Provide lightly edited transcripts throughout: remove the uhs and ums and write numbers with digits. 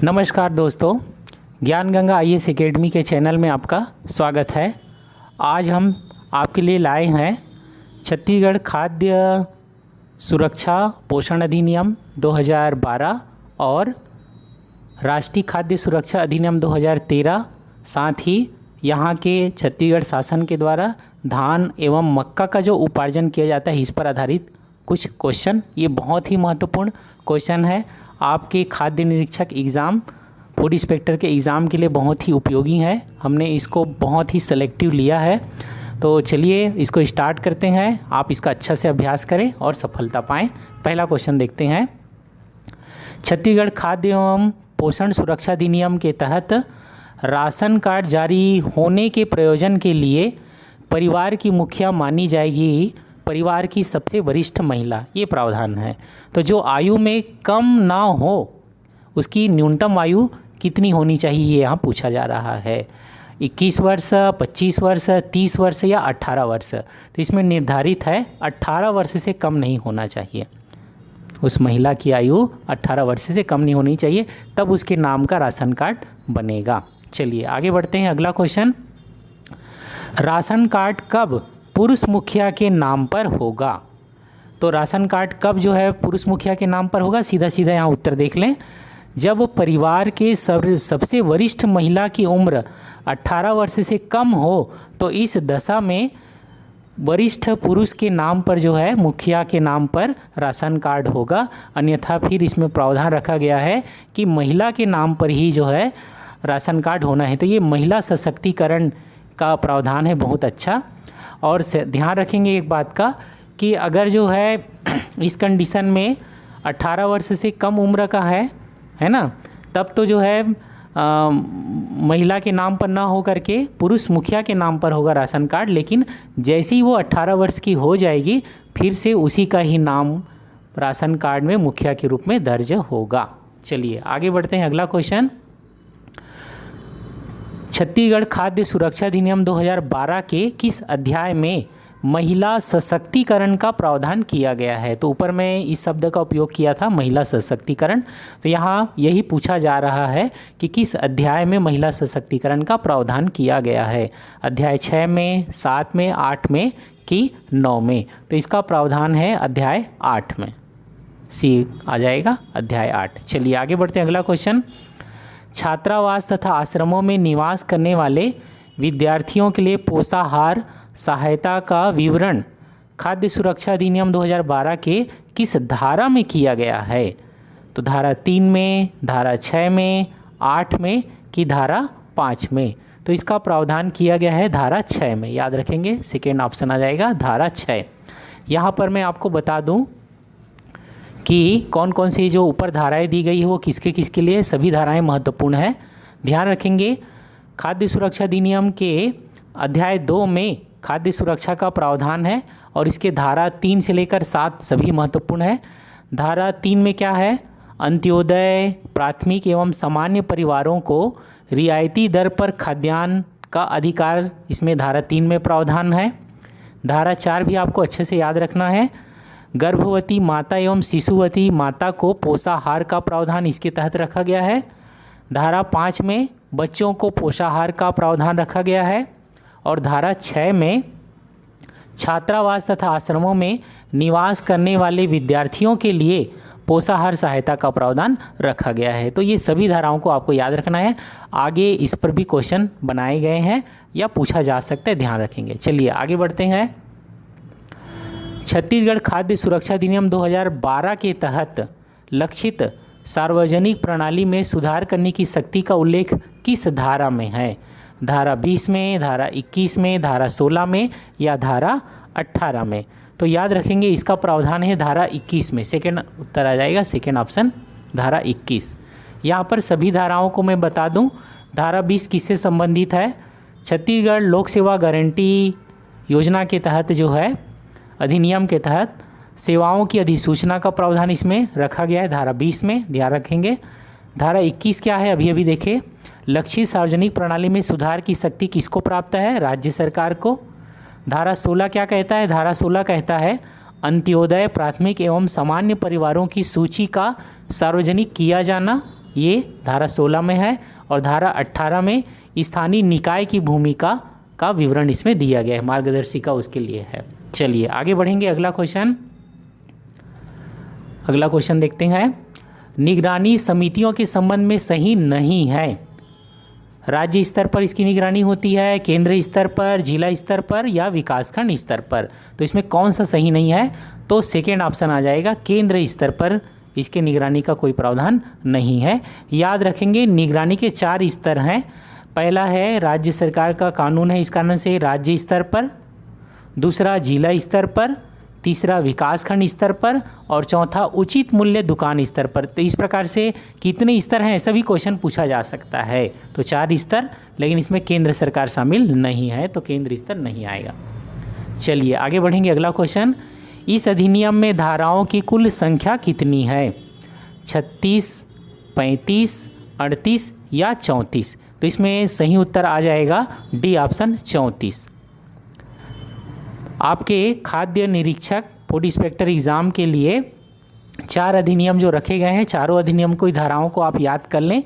नमस्कार दोस्तों, ज्ञान गंगा आईएएस एकेडमी के चैनल में आपका स्वागत है। आज हम आपके लिए लाए हैं छत्तीसगढ़ खाद्य सुरक्षा पोषण अधिनियम 2012 और राष्ट्रीय खाद्य सुरक्षा अधिनियम 2013, साथ ही यहाँ के छत्तीसगढ़ शासन के द्वारा धान एवं मक्का का जो उपार्जन किया जाता है इस पर आधारित कुछ क्वेश्चन। ये बहुत ही महत्वपूर्ण क्वेश्चन है, आपके खाद्य निरीक्षक एग्ज़ाम, फूड इंस्पेक्टर के एग्ज़ाम के लिए बहुत ही उपयोगी है। हमने इसको बहुत ही सेलेक्टिव लिया है, तो चलिए इसको स्टार्ट करते हैं। आप इसका अच्छा से अभ्यास करें और सफलता पाएं। पहला क्वेश्चन देखते हैं। छत्तीसगढ़ खाद्य एवं पोषण सुरक्षा अधिनियम के तहत राशन कार्ड जारी होने के प्रयोजन के लिए परिवार की मुखिया मानी जाएगी परिवार की सबसे वरिष्ठ महिला, ये प्रावधान है। तो जो आयु में कम ना हो उसकी न्यूनतम आयु कितनी होनी चाहिए, ये यहाँ पूछा जा रहा है। 21 वर्ष, 25 वर्ष, 30 वर्ष या 18 वर्ष। तो इसमें निर्धारित है 18 वर्ष से कम नहीं होना चाहिए। उस महिला की आयु 18 वर्ष से कम नहीं होनी चाहिए, तब उसके नाम का राशन कार्ड बनेगा। चलिए आगे बढ़ते हैं। अगला क्वेश्चन, राशन कार्ड कब पुरुष मुखिया के नाम पर होगा? तो राशन कार्ड कब जो है पुरुष मुखिया के नाम पर होगा? सीधा सीधा यहाँ उत्तर देख लें। जब परिवार के सबसे वरिष्ठ महिला की उम्र 18 वर्ष से कम हो तो इस दशा में वरिष्ठ पुरुष के नाम पर जो है मुखिया के नाम पर राशन कार्ड होगा। अन्यथा फिर इसमें प्रावधान रखा गया है कि महिला के नाम पर ही जो है राशन कार्ड होना है। तो ये महिला सशक्तिकरण का प्रावधान है, बहुत अच्छा। और ध्यान रखेंगे एक बात का कि अगर जो है इस कंडीशन में 18 वर्ष से कम उम्र का है ना, तब तो जो है महिला के नाम पर ना हो करके पुरुष मुखिया के नाम पर होगा राशन कार्ड। लेकिन जैसे ही वो 18 वर्ष की हो जाएगी फिर से उसी का ही नाम राशन कार्ड में मुखिया के रूप में दर्ज होगा। चलिए आगे बढ़ते हैं। अगला क्वेश्चन, छत्तीसगढ़ खाद्य सुरक्षा अधिनियम 2012 के किस अध्याय में महिला सशक्तिकरण का प्रावधान किया गया है? तो ऊपर में इस शब्द का उपयोग किया था, महिला सशक्तिकरण। तो यहाँ यही पूछा जा रहा है कि किस अध्याय में महिला सशक्तिकरण का प्रावधान किया गया है। अध्याय 6 में, 7 में, 8 में कि 9 में? तो इसका प्रावधान है अध्याय 8 में, सी आ जाएगा अध्याय 8। चलिए आगे बढ़ते हैं। अगला क्वेश्चन, छात्रावास तथा आश्रमों में निवास करने वाले विद्यार्थियों के लिए पोषाहार सहायता का विवरण खाद्य सुरक्षा अधिनियम 2012 के किस धारा में किया गया है? तो धारा 3 में, धारा 6 में, 8 में कि धारा 5 में? तो इसका प्रावधान किया गया है धारा 6 में। याद रखेंगे, सेकेंड ऑप्शन आ जाएगा धारा 6। यहाँ पर मैं आपको बता दूँ कि कौन कौन सी जो ऊपर धाराएं दी गई है वो किसके किसके लिए, सभी धाराएं महत्वपूर्ण है। ध्यान रखेंगे, खाद्य सुरक्षा अधिनियम के अध्याय 2 में खाद्य सुरक्षा का प्रावधान है और इसके धारा 3 से लेकर 7 सभी महत्वपूर्ण है। धारा 3 में क्या है? अंत्योदय, प्राथमिक एवं सामान्य परिवारों को रियायती दर पर खाद्यान्न का अधिकार, इसमें धारा 3 में प्रावधान है। धारा 4 भी आपको अच्छे से याद रखना है। गर्भवती माता एवं शिशुवती माता को पोषाहार का प्रावधान इसके तहत रखा गया है। धारा 5 में बच्चों को पोषाहार का प्रावधान रखा गया है और धारा 6 में छात्रावास तथा आश्रमों में निवास करने वाले विद्यार्थियों के लिए पोषाहार सहायता का प्रावधान रखा गया है। तो ये सभी धाराओं को आपको याद रखना है। आगे इस पर भी क्वेश्चन बनाए गए हैं या पूछा जा सकता है, ध्यान रखेंगे। चलिए आगे बढ़ते हैं। छत्तीसगढ़ खाद्य सुरक्षा अधिनियम 2012 के तहत लक्षित सार्वजनिक प्रणाली में सुधार करने की शक्ति का उल्लेख किस धारा में है? धारा 20 में, धारा 21 में, धारा 16 में या धारा 18 में? तो याद रखेंगे इसका प्रावधान है धारा 21 में। सेकेंड उत्तर आ जाएगा, सेकेंड ऑप्शन धारा 21। यहाँ पर सभी धाराओं को मैं बता दूँ। धारा 20 किससे संबंधित है? छत्तीसगढ़ लोक सेवा गारंटी योजना के तहत जो है, अधिनियम के तहत सेवाओं की अधिसूचना का प्रावधान इसमें रखा गया है धारा 20 में, ध्यान रखेंगे। धारा 21 क्या है? अभी देखें, लक्षित सार्वजनिक प्रणाली में सुधार की शक्ति किसको प्राप्त है? राज्य सरकार को। धारा 16 क्या कहता है? धारा 16 कहता है अंत्योदय, प्राथमिक एवं सामान्य परिवारों की सूची का सार्वजनिक किया जाना ये धारा 16 में है और धारा 18 में स्थानीय निकाय की भूमिका का विवरण इसमें दिया गया है, मार्गदर्शिका उसके लिए है। चलिए आगे बढ़ेंगे। अगला क्वेश्चन देखते हैं। निगरानी समितियों के संबंध में सही नहीं है। राज्य स्तर पर इसकी निगरानी होती है, केंद्र स्तर पर, जिला स्तर पर या विकासखंड स्तर पर। तो इसमें कौन सा सही नहीं है? तो सेकेंड ऑप्शन आ जाएगा, केंद्र स्तर पर इसके निगरानी का कोई प्रावधान नहीं है। याद रखेंगे निगरानी के 4 स्तर हैं। पहला है राज्य सरकार का कानून है, इस कारण से राज्य स्तर पर, दूसरा जिला स्तर पर, तीसरा विकासखंड स्तर पर और चौथा उचित मूल्य दुकान स्तर पर। तो इस प्रकार से कितने स्तर हैं ऐसा भी क्वेश्चन पूछा जा सकता है। तो 4 स्तर, लेकिन इसमें केंद्र सरकार शामिल नहीं है, तो केंद्र स्तर नहीं आएगा। चलिए आगे बढ़ेंगे। अगला क्वेश्चन, इस अधिनियम में धाराओं की कुल संख्या कितनी है? 36, 35, 38 या 34? तो इसमें सही उत्तर आ जाएगा डी ऑप्शन 34। आपके खाद्य निरीक्षक फूड इंस्पेक्टर एग्ज़ाम के लिए 4 अधिनियम जो रखे गए हैं, चारों अधिनियम को धाराओं को आप याद कर लें।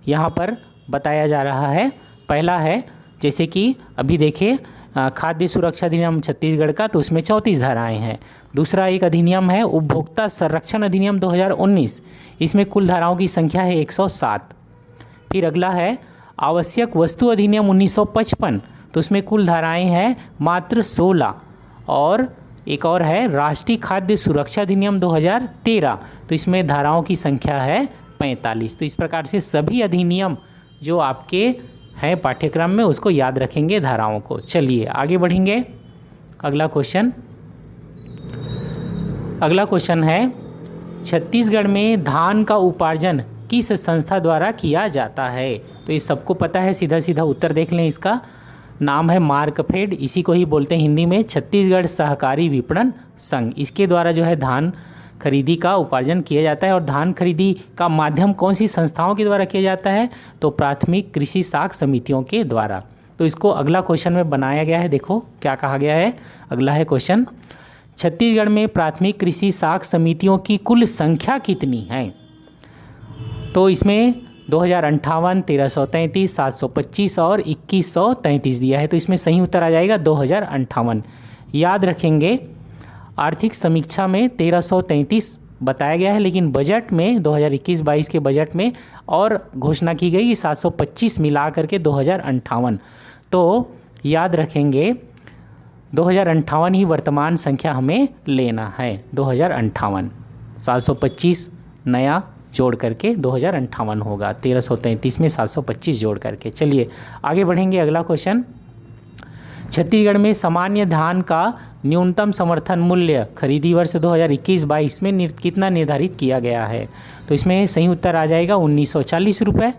यहाँ पर बताया जा रहा है। पहला है जैसे कि अभी देखिए खाद्य सुरक्षा अधिनियम छत्तीसगढ़ का, तो उसमें 34 धाराएं हैं। दूसरा एक अधिनियम है उपभोक्ता संरक्षण अधिनियम 2019, इसमें कुल धाराओं की संख्या है 107। फिर अगला है आवश्यक वस्तु अधिनियम 1955, तो उसमें कुल धाराएं हैं मात्र 16। और एक और है राष्ट्रीय खाद्य सुरक्षा अधिनियम 2013, तो इसमें धाराओं की संख्या है 45। तो इस प्रकार से सभी अधिनियम जो आपके हैं पाठ्यक्रम में उसको याद रखेंगे धाराओं को। चलिए आगे बढ़ेंगे। अगला क्वेश्चन है छत्तीसगढ़ में धान का उपार्जन किस संस्था द्वारा किया जाता है? तो ये सबको पता है, सीधा सीधा उत्तर देख लें। इसका नाम है मार्कफेड, इसी को ही बोलते हैं हिंदी में छत्तीसगढ़ सहकारी विपणन संघ। इसके द्वारा जो है धान खरीदी का उपार्जन किया जाता है। और धान खरीदी का माध्यम कौन सी संस्थाओं के द्वारा किया जाता है? तो प्राथमिक कृषि साख समितियों के द्वारा। तो इसको अगला क्वेश्चन में बनाया गया है, देखो क्या कहा गया है। अगला है क्वेश्चन, छत्तीसगढ़ में प्राथमिक कृषि साख समितियों की कुल संख्या कितनी है? तो इसमें 2058, 1333, 725 और 2133 दिया है। तो इसमें सही उत्तर आ जाएगा 2058। याद रखेंगे आर्थिक समीक्षा में 1333 बताया गया है, लेकिन बजट में 2021-22 के बजट में और घोषणा की गई 725 मिला करके 2058। तो याद रखेंगे 2058 ही वर्तमान संख्या हमें लेना है। 2058, 725 नया जोड़ करके 2058 होगा। 1333 में 725 जोड़ करके। चलिए आगे बढ़ेंगे। अगला क्वेश्चन, छत्तीसगढ़ में सामान्य धान का न्यूनतम समर्थन मूल्य खरीदी वर्ष 2021-22 में कितना निर्धारित किया गया है? तो इसमें सही उत्तर आ जाएगा 1940 रुपये,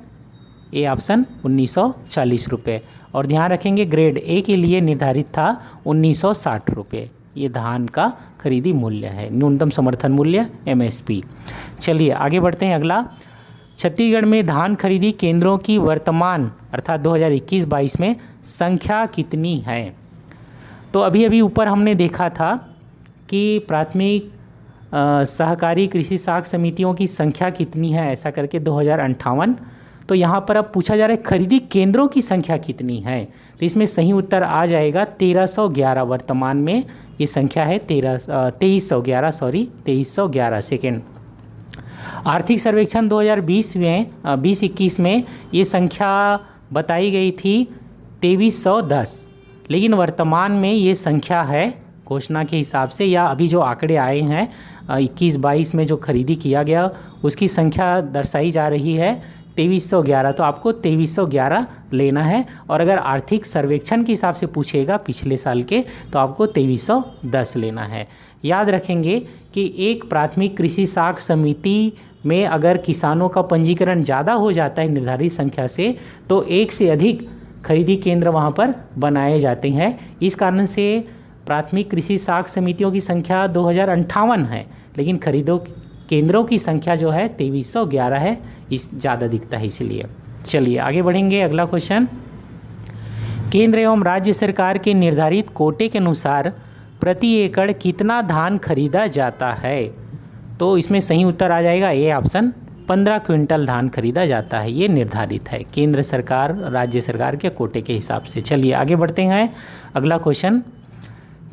ए ऑप्शन 1940 रुपये। और ध्यान रखेंगे ग्रेड ए के लिए निर्धारित था 1960 रुपये। ये धान का खरीदी मूल्य है, न्यूनतम समर्थन मूल्य एमएसपी। चलिए आगे बढ़ते हैं। अगला, छत्तीसगढ़ में धान खरीदी केंद्रों की वर्तमान अर्थात 2021-22 में संख्या कितनी है? तो अभी अभी ऊपर हमने देखा था कि प्राथमिक सहकारी कृषि साख समितियों की संख्या कितनी है ऐसा करके 2058। तो यहाँ पर अब पूछा जा रहा है खरीदी केंद्रों की संख्या कितनी है? तो इसमें सही उत्तर आ जाएगा 1311। वर्तमान में ये संख्या है 2311 सेकेंड। आर्थिक सर्वेक्षण 2020 में 2021 में ये संख्या बताई गई थी 2310, लेकिन वर्तमान में ये संख्या है घोषणा के हिसाब से या अभी जो आंकड़े आए हैं 21-22 में जो खरीदी किया गया उसकी संख्या दर्शाई जा रही है 2311। तो आपको 2311 लेना है। और अगर आर्थिक सर्वेक्षण के हिसाब से पूछेगा पिछले साल के तो आपको 2310 लेना है। याद रखेंगे कि एक प्राथमिक कृषि साख समिति में अगर किसानों का पंजीकरण ज़्यादा हो जाता है निर्धारित संख्या से तो एक से अधिक खरीदी केंद्र वहाँ पर बनाए जाते हैं। इस कारण से प्राथमिक कृषि साख समितियों की संख्या 2058 है, लेकिन खरीदो केंद्रों की संख्या जो है 2311 है, इस ज़्यादा दिखता है इसलिए। चलिए आगे बढ़ेंगे। अगला क्वेश्चन, केंद्र एवं राज्य सरकार के निर्धारित कोटे के अनुसार प्रति एकड़ कितना धान खरीदा जाता है? तो इसमें सही उत्तर आ जाएगा ए ऑप्शन 15 क्विंटल धान खरीदा जाता है, ये निर्धारित है केंद्र सरकार राज्य सरकार के कोटे के हिसाब से। चलिए आगे बढ़ते हैं। अगला क्वेश्चन,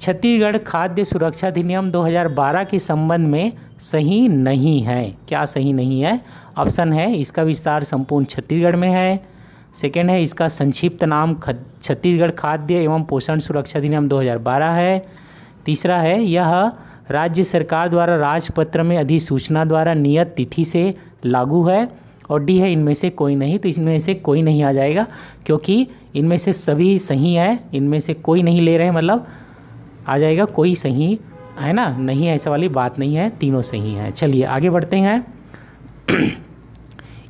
छत्तीसगढ़ खाद्य सुरक्षा अधिनियम 2012 के संबंध में सही नहीं है। क्या सही नहीं है? ऑप्शन है इसका विस्तार संपूर्ण छत्तीसगढ़ में है, सेकेंड है इसका संक्षिप्त नाम छत्तीसगढ़ खाद्य एवं पोषण सुरक्षा अधिनियम 2012 है, तीसरा है यह राज्य सरकार द्वारा राजपत्र में अधिसूचना द्वारा नियत तिथि से लागू है, और डी है इनमें से कोई नहीं। तो इनमें से कोई नहीं आ जाएगा क्योंकि इनमें से सभी सही है, इनमें से कोई नहीं ले रहे हैं, मतलब आ जाएगा कोई सही है ना, नहीं ऐसा वाली बात नहीं है, तीनों सही हैं। चलिए आगे बढ़ते हैं।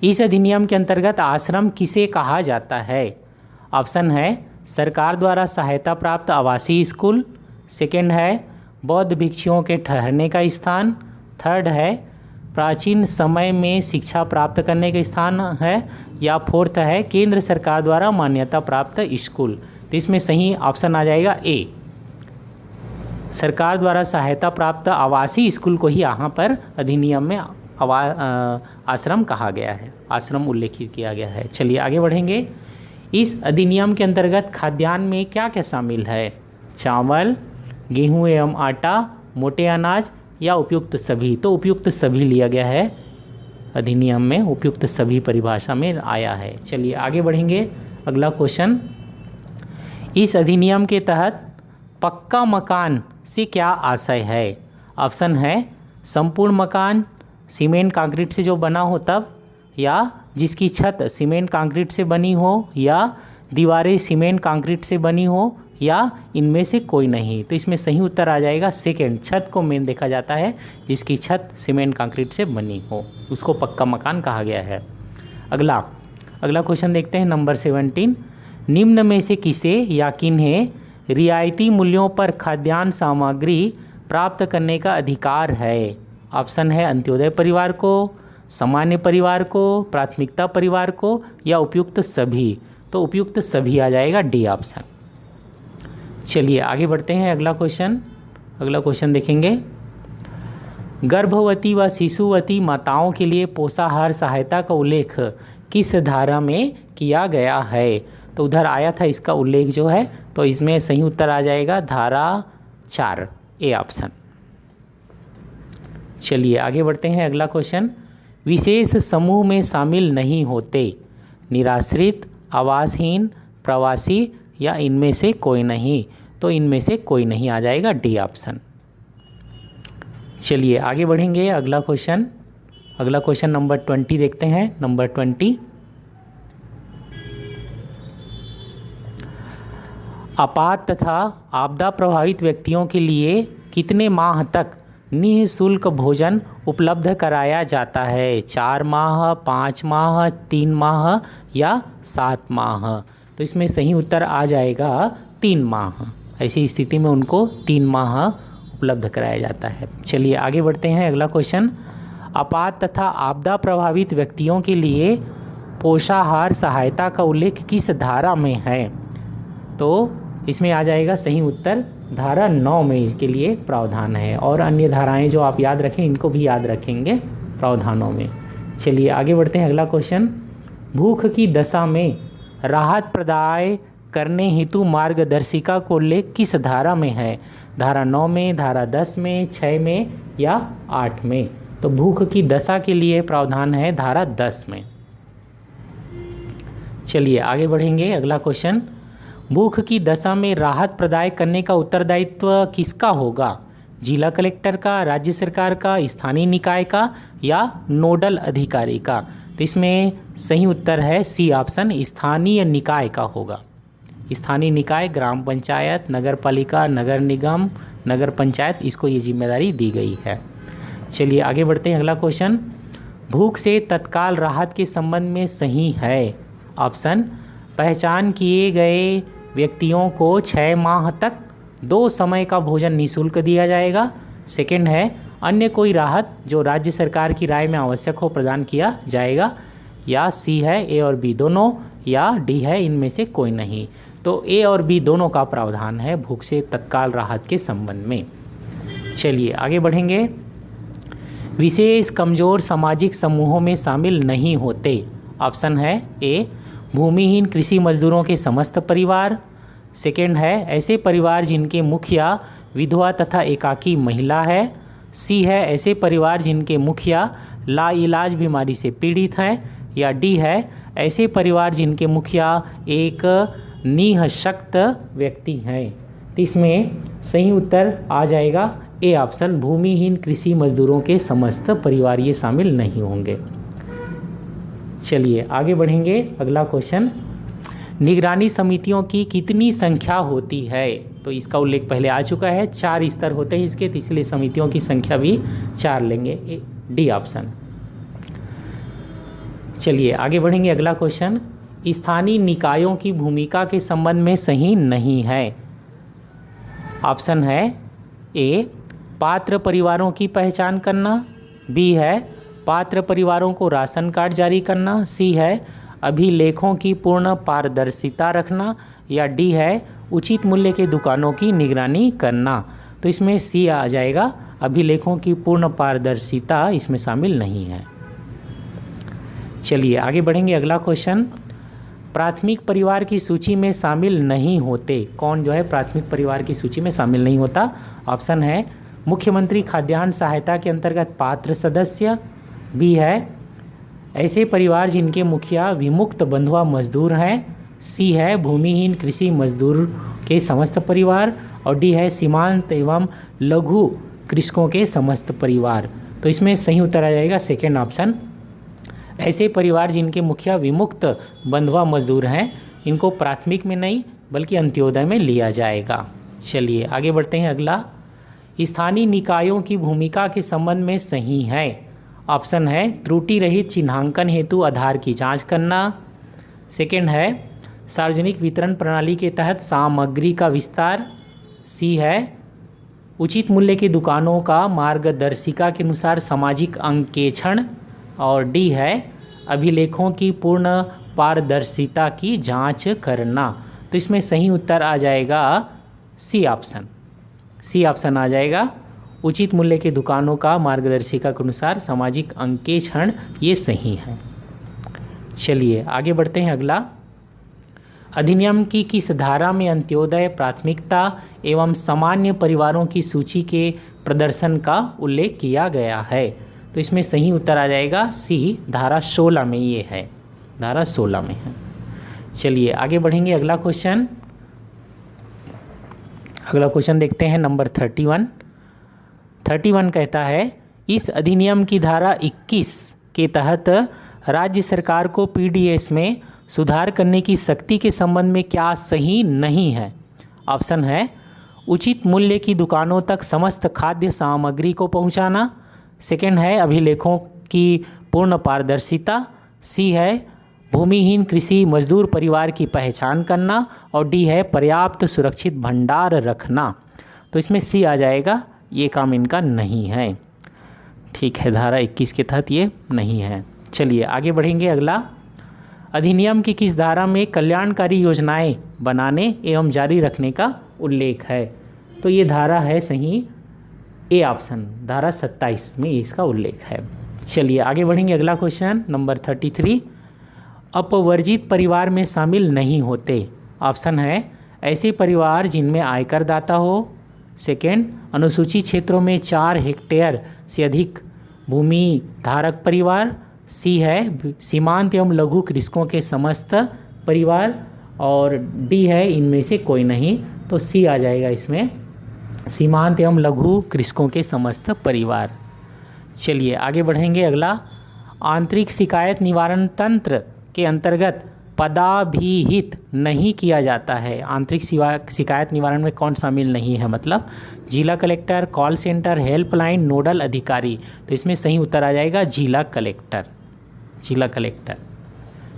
इस अधिनियम के अंतर्गत आश्रम किसे कहा जाता है? ऑप्शन है सरकार द्वारा सहायता प्राप्त आवासीय स्कूल, सेकेंड है बौद्ध भिक्षुओं के ठहरने का स्थान, थर्ड है प्राचीन समय में शिक्षा प्राप्त करने का स्थान है, या फोर्थ है केंद्र सरकार द्वारा मान्यता प्राप्त स्कूल। तो इसमें सही ऑप्शन आ जाएगा ए, सरकार द्वारा सहायता प्राप्त आवासीय स्कूल को ही यहाँ पर अधिनियम में आश्रम कहा गया है, आश्रम उल्लेखित किया गया है। चलिए आगे बढ़ेंगे। इस अधिनियम के अंतर्गत खाद्यान्न में क्या क्या शामिल है? चावल, गेहूं एवं आटा, मोटे अनाज या उपयुक्त सभी? तो उपयुक्त सभी लिया गया है अधिनियम में, उपयुक्त सभी परिभाषा में आया है। चलिए आगे बढ़ेंगे। अगला क्वेश्चन, इस अधिनियम के तहत पक्का मकान से क्या आशय है? ऑप्शन है संपूर्ण मकान सीमेंट कंक्रीट से जो बना हो तब, या जिसकी छत सीमेंट कंक्रीट से बनी हो, या दीवारें सीमेंट कंक्रीट से बनी हो, या इनमें से कोई नहीं। तो इसमें सही उत्तर आ जाएगा सेकेंड, छत को मेन देखा जाता है, जिसकी छत सीमेंट कंक्रीट से बनी हो उसको पक्का मकान कहा गया है। अगला क्वेश्चन देखते हैं नंबर 17, निम्न में से किसे या किन्हें रियायती मूल्यों पर खाद्यान्न सामग्री प्राप्त करने का अधिकार है? ऑप्शन है अंत्योदय परिवार को, सामान्य परिवार को, प्राथमिकता परिवार को, या उपयुक्त सभी? तो उपयुक्त सभी आ जाएगा, डी ऑप्शन। चलिए आगे बढ़ते हैं। अगला क्वेश्चन देखेंगे, गर्भवती व शिशुवती माताओं के लिए पोषाहार सहायता का उल्लेख किस धारा में किया गया है? तो उधर आया था इसका उल्लेख जो है, तो इसमें सही उत्तर आ जाएगा धारा 4, ए ऑप्शन। चलिए आगे बढ़ते हैं। अगला क्वेश्चन, विशेष समूह में शामिल नहीं होते निराश्रित, आवासहीन, प्रवासी, या इनमें से कोई नहीं? तो इनमें से कोई नहीं आ जाएगा, डी ऑप्शन। चलिए आगे बढ़ेंगे। अगला क्वेश्चन नंबर 20 देखते हैं। नंबर 20, आपात तथा आपदा प्रभावित व्यक्तियों के लिए कितने माह तक निःशुल्क भोजन उपलब्ध कराया जाता है? 4 माह, 5 माह, 3 माह, या 7 माह? तो इसमें सही उत्तर आ जाएगा 3 माह। ऐसी स्थिति में उनको 3 माह उपलब्ध कराया जाता है। चलिए आगे बढ़ते हैं। अगला क्वेश्चन, आपात तथा आपदा प्रभावित व्यक्तियों के लिए पोषाहार सहायता का उल्लेख किस धारा में है? तो इसमें आ जाएगा सही उत्तर धारा 9 में इसके लिए प्रावधान है, और अन्य धाराएं जो आप याद रखें इनको भी याद रखेंगे प्रावधानों में। चलिए आगे बढ़ते हैं। अगला क्वेश्चन, भूख की दशा में राहत प्रदान करने हेतु मार्गदर्शिका को उल्लेख किस धारा में है? धारा 9 में, धारा 10 में, 6 में, या 8 में? तो भूख की दशा के लिए प्रावधान है धारा 10 में। चलिए आगे बढ़ेंगे। अगला क्वेश्चन, भूख की दशा में राहत प्रदान करने का उत्तरदायित्व किसका होगा? जिला कलेक्टर का, राज्य सरकार का, स्थानीय निकाय का, या नोडल अधिकारी का? तो इसमें सही उत्तर है सी ऑप्शन, स्थानीय निकाय का होगा। स्थानीय निकाय, ग्राम पंचायत, नगर पालिका, नगर निगम, नगर पंचायत, इसको ये जिम्मेदारी दी गई है। चलिए आगे बढ़ते हैं। अगला क्वेश्चन, भूख से तत्काल राहत के संबंध में सही है? ऑप्शन, पहचान किए गए व्यक्तियों को 6 माह तक 2 समय का भोजन निःशुल्क दिया जाएगा। सेकंड है अन्य कोई राहत जो राज्य सरकार की राय में आवश्यक हो प्रदान किया जाएगा, या सी है ए और बी दोनों, या डी है इनमें से कोई नहीं? तो ए और बी दोनों का प्रावधान है भूख से तत्काल राहत के संबंध में। चलिए आगे बढ़ेंगे। विशेष कमजोर सामाजिक समूहों में शामिल नहीं होते। ऑप्शन है ए भूमिहीन कृषि मजदूरों के समस्त परिवार। सेकंड है ऐसे परिवार जिनके मुखिया विधवा तथा एकाकी महिला है। सी है ऐसे परिवार जिनके मुखिया लाइलाज बीमारी से पीड़ित हैं। या डी है ऐसे परिवार जिनके मुखिया एक निःशक्त व्यक्ति हैं। तो इसमें सही उत्तर आ जाएगा ए ऑप्शन भूमिहीन कृषि मजदूरों के समस्त परिवार ये शामिल नहीं होंगे। चलिए आगे बढ़ेंगे। अगला क्वेश्चन, निगरानी समितियों की कितनी संख्या होती है? तो इसका उल्लेख पहले आ चुका है, 4 स्तर होते हैं इसके, तो इसलिए समितियों की संख्या भी 4 लेंगे, डी ऑप्शन। चलिए आगे बढ़ेंगे। अगला क्वेश्चन, स्थानीय निकायों की भूमिका के संबंध में सही नहीं है। ऑप्शन है ए पात्र परिवारों की पहचान करना, बी है पात्र परिवारों को राशन कार्ड जारी करना, सी है अभिलेखों की पूर्ण पारदर्शिता रखना, या डी है उचित मूल्य के दुकानों की निगरानी करना। तो इसमें सी आ जाएगा, अभिलेखों की पूर्ण पारदर्शिता इसमें शामिल नहीं है। चलिए आगे बढ़ेंगे। अगला क्वेश्चन, प्राथमिक परिवार की सूची में शामिल नहीं होते। कौन जो है प्राथमिक परिवार की सूची में शामिल नहीं होता? ऑप्शन है मुख्यमंत्री खाद्यान्न सहायता के अंतर्गत पात्र सदस्य, बी है ऐसे परिवार जिनके मुखिया विमुक्त बंधुआ मजदूर हैं, सी है भूमिहीन कृषि मजदूर के समस्त परिवार, और डी है सीमांत एवं लघु कृषकों के समस्त परिवार। तो इसमें सही उत्तर आ जाएगा सेकेंड ऑप्शन, ऐसे परिवार जिनके मुखिया विमुक्त बंधुआ मजदूर हैं, इनको प्राथमिक में नहीं बल्कि अंत्योदय में लिया जाएगा। चलिए आगे बढ़ते हैं। अगला, स्थानीय निकायों की भूमिका के संबंध में सही है। ऑप्शन है त्रुटि रहित चिन्हांकन हेतु आधार की जांच करना, सेकंड है सार्वजनिक वितरण प्रणाली के तहत सामग्री का विस्तार, सी है उचित मूल्य की दुकानों का मार्गदर्शिका के अनुसार सामाजिक अंकेक्षण, और डी है अभिलेखों की पूर्ण पारदर्शिता की जांच करना। तो इसमें सही उत्तर आ जाएगा सी ऑप्शन। सी ऑप्शन आ जाएगा, उचित मूल्य की दुकानों का मार्गदर्शिका के अनुसार सामाजिक अंकेक्षण, ये सही है। चलिए आगे बढ़ते हैं। अगला, अधिनियम की किस धारा में अंत्योदय प्राथमिकता एवं सामान्य परिवारों की सूची के प्रदर्शन का उल्लेख किया गया है? तो इसमें सही उत्तर आ जाएगा सी, धारा 16 में ये है, धारा 16 में है। चलिए आगे बढ़ेंगे। अगला क्वेश्चन देखते हैं नंबर 31 कहता है इस अधिनियम की धारा 21 के तहत राज्य सरकार को पीडीएस में सुधार करने की शक्ति के संबंध में क्या सही नहीं है? ऑप्शन है उचित मूल्य की दुकानों तक समस्त खाद्य सामग्री को पहुंचाना, सेकंड है अभिलेखों की पूर्ण पारदर्शिता, सी है भूमिहीन कृषि मजदूर परिवार की पहचान करना, और डी है पर्याप्त सुरक्षित भंडार रखना। तो इसमें सी आ जाएगा, ये काम इनका नहीं है। ठीक है, धारा 21 के तहत ये नहीं है। चलिए आगे बढ़ेंगे। अगला, अधिनियम की किस धारा में कल्याणकारी योजनाएं बनाने एवं जारी रखने का उल्लेख है? तो ये धारा है सही ए ऑप्शन, धारा 27 में इसका उल्लेख है। चलिए आगे बढ़ेंगे। अगला क्वेश्चन नंबर 33, अपवर्जित परिवार में शामिल नहीं होते। ऑप्शन है ऐसे परिवार जिनमें आयकर दाता हो, सेकेंड अनुसूचित क्षेत्रों में 4 हेक्टेयर से अधिक भूमि धारक परिवार, सी है सीमांत एवं लघु कृषकों के समस्त परिवार, और डी है इनमें से कोई नहीं। तो सी आ जाएगा इसमें, सीमांत एवं लघु कृषकों के समस्त परिवार। चलिए आगे बढ़ेंगे। अगला, आंतरिक शिकायत निवारण तंत्र के अंतर्गत पदाभिहित नहीं किया जाता है। आंतरिक शिकायत निवारण में कौन शामिल नहीं है? मतलब जिला collector, call centre, helpline, nodal अधिकारी। तो इसमें सही उत्तर आ जाएगा जिला कलेक्टर, जिला कलेक्टर।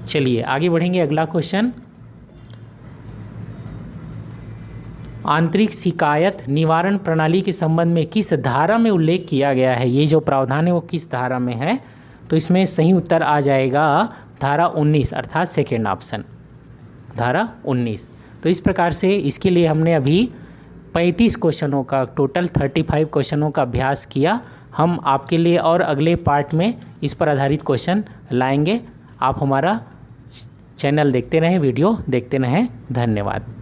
चलिए आगे बढ़ेंगे। अगला क्वेश्चन, आंतरिक शिकायत निवारण प्रणाली के संबंध में किस धारा में उल्लेख किया गया है? ये जो प्रावधान है वो किस धारा में है? तो इसमें सही उत्तर आ जाएगा धारा 19 अर्थात सेकेंड ऑप्शन, धारा 19। तो इस प्रकार से इसके लिए हमने अभी 35 क्वेश्चनों का, टोटल 35 क्वेश्चनों का अभ्यास किया। हम आपके लिए और अगले पार्ट में इस पर आधारित क्वेश्चन लाएंगे। आप हमारा चैनल देखते रहें, वीडियो देखते रहें। धन्यवाद।